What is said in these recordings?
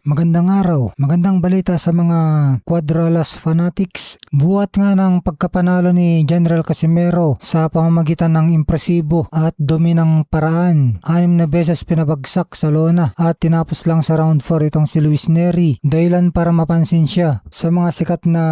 Magandang araw, magandang balita sa mga Cuadralas fanatics. Buhat nga ng pagkapanalo ni General Casimero sa pamamagitan ng impresibo at dumi ng paraan. 6 na beses pinabagsak sa lona at tinapos lang sa round 4 itong si Luis Nery. Dahilan para mapansin siya sa mga sikat na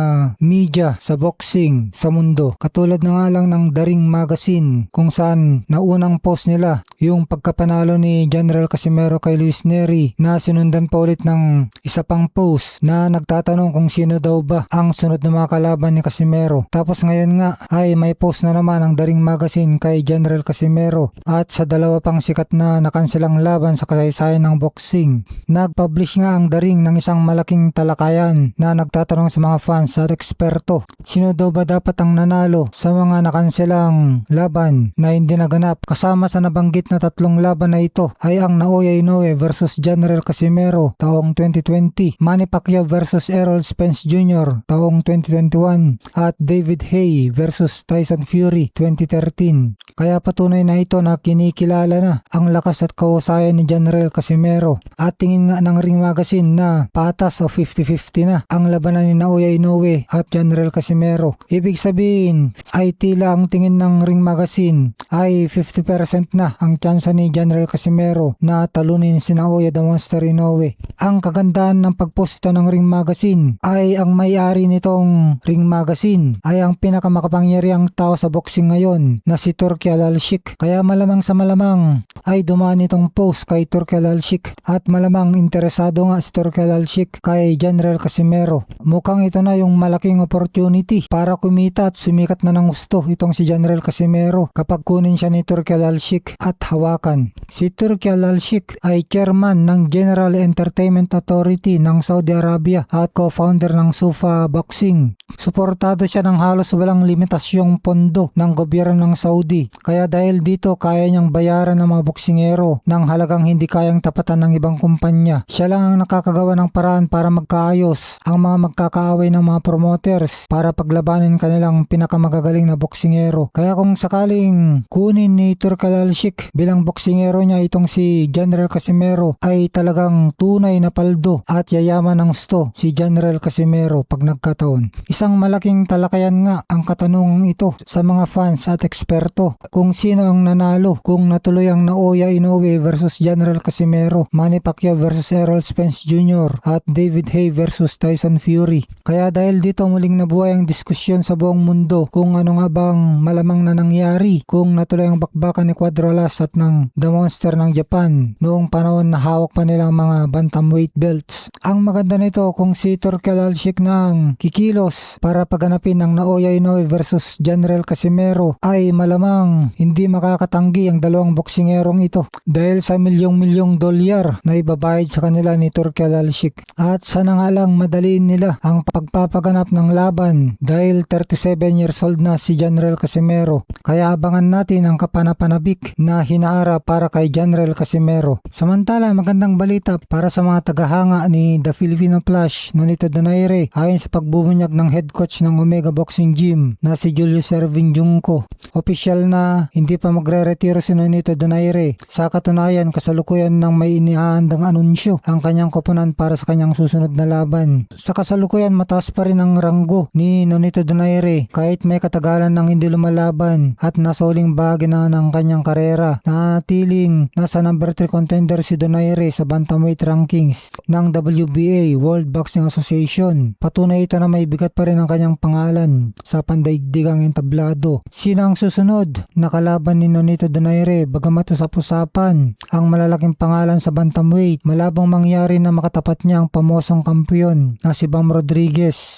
media sa boxing sa mundo. Katulad na nga lang ng The Ring Magazine kung saan naunang post nila yung pagkapanalo ni General Casimero kay Luis Nery na sinundan pa ulit ng isa pang post na nagtatanong kung sino daw ba ang sunod na mga kalaban ni Casimero. Tapos ngayon nga ay may post na naman ang The Ring Magazine kay General Casimero at sa dalawa pang sikat na nakanselang laban sa kasaysayan ng boxing. Nag-publish nga ang The Ring ng isang malaking talakayan na nagtatanong sa mga fans at eksperto, sino daw ba dapat ang nanalo sa mga nakanselang laban na hindi naganap. Kasama sa nabanggit na 3 laban na ito ay ang Naoya Inoue versus General Casimero taong 2020, Manny Pacquiao versus Errol Spence Jr. taong 2021 at David Haye versus Tyson Fury 2013. Kaya patunay na ito na kinikilala na ang lakas at kahusayan ni General Casimero at tingin nga ng Ring Magazine na patas o 50-50 na ang labanan ni Naoya Inoue at General Casimero. Ibig sabihin ay tila ang tingin ng Ring Magazine ay 50% na ang tsansa ni General Casimero na talunin si Naoya the Monster Inoue. Ang kagandahan ng pagpost ito ng Ring Magazine ay ang may-ari nitong Ring Magazine ay ang pinakamakapangyarihang tao sa boxing ngayon na si Turki Al-Alshik. Kaya malamang sa malamang ay dumaan itong post kay Turki Al-Alshik at malamang interesado nga si Turki Al-Alshik kay General Casimero. Mukhang ito na yung malaking opportunity para kumita at sumikat na ng gusto itong si General Casimero kapag kunin siya ni Turki Al-Alshik at hawakan. Si Turki Al-Alshik ay chairman ng General Entertainment Authority ng Saudi Arabia at co-founder ng Sufa Boxing. Suportado siya ng halos walang limitasyong pondo ng gobyerno ng Saudi. Kaya dahil dito kaya niyang bayaran ng mga boksingero ng halagang hindi kayang tapatan ng ibang kumpanya. Siya lang ang nakakagawa ng paraan para magkaayos ang mga magkakaaway ng mga promoters para paglabanin kanilang pinakamagagaling na boksingero. Kaya kung sakaling kunin ni Turki Al-Alshik bilang boksingero niya itong si General Casimero ay talagang tunay na paldo at yayaman ng gusto si General Casimero pag nagkataon. Isang malaking talakayan nga ang katanungang ito sa mga fans at eksperto kung sino ang nanalo kung natuloy ang Naoya Inoue versus General Casimero, Manny Pacquiao versus Errol Spence Jr. at David Haye versus Tyson Fury. Kaya dahil dito muling nabuhay ang diskusyon sa buong mundo kung ano nga bang malamang na nangyari kung natuloy ang bakbakan ni Cuadralas at ng The Monster ng Japan noong panahon na hawak pa nilang mga bantamweight belts. Ang maganda nito kung si Turki Al-Alshik nang kikilos para paghanapin ang Naoya Inoue versus General Casimero ay malamang hindi makakatanggi ang dalawang boksingerong ito dahil sa milyong-milyong dolyar na ibabayad sa kanila ni Turki Al-Alshik. At sana nga lang madaliin nila ang pagpapaganap ng laban dahil 37 years old na si General Casimero. Kaya abangan natin ang kapanapanabik na hinaara para kay General Casimero. Samantala, magandang balita para sa mga tagahanga ni The Filipino Flash Nonito Donaire ayon sa pagbubunyag ng head coach ng Omega Boxing Gym na si Julius Ervin Junco. Opisyal na hindi pa magre-retiro si Nonito Donaire. Sa katunayan, kasalukuyan ng may inihahandang anunsyo ang kanyang koponan para sa kanyang susunod na laban. Sa kasalukuyan, mataas pa rin ang ranggo ni Nonito Donaire kahit may katagalan ng hindi lumalaban at nasa huling bahagi na ng kanyang karera. Natiling nasa number 3 contender si Donaire sa bantamweight rankings ng WBA, World Boxing Association. Patunay ito na may bigat pa rin ang kanyang pangalan sa pandaigdigang entablado. Sino ang susunod na kalaban ni Nonito Donaire? Bagamat usap-usapan ang malalaking pangalan sa bantamweight, malabang mangyari na makatapat niya ang pamosong kampiyon na si Bam Rodriguez.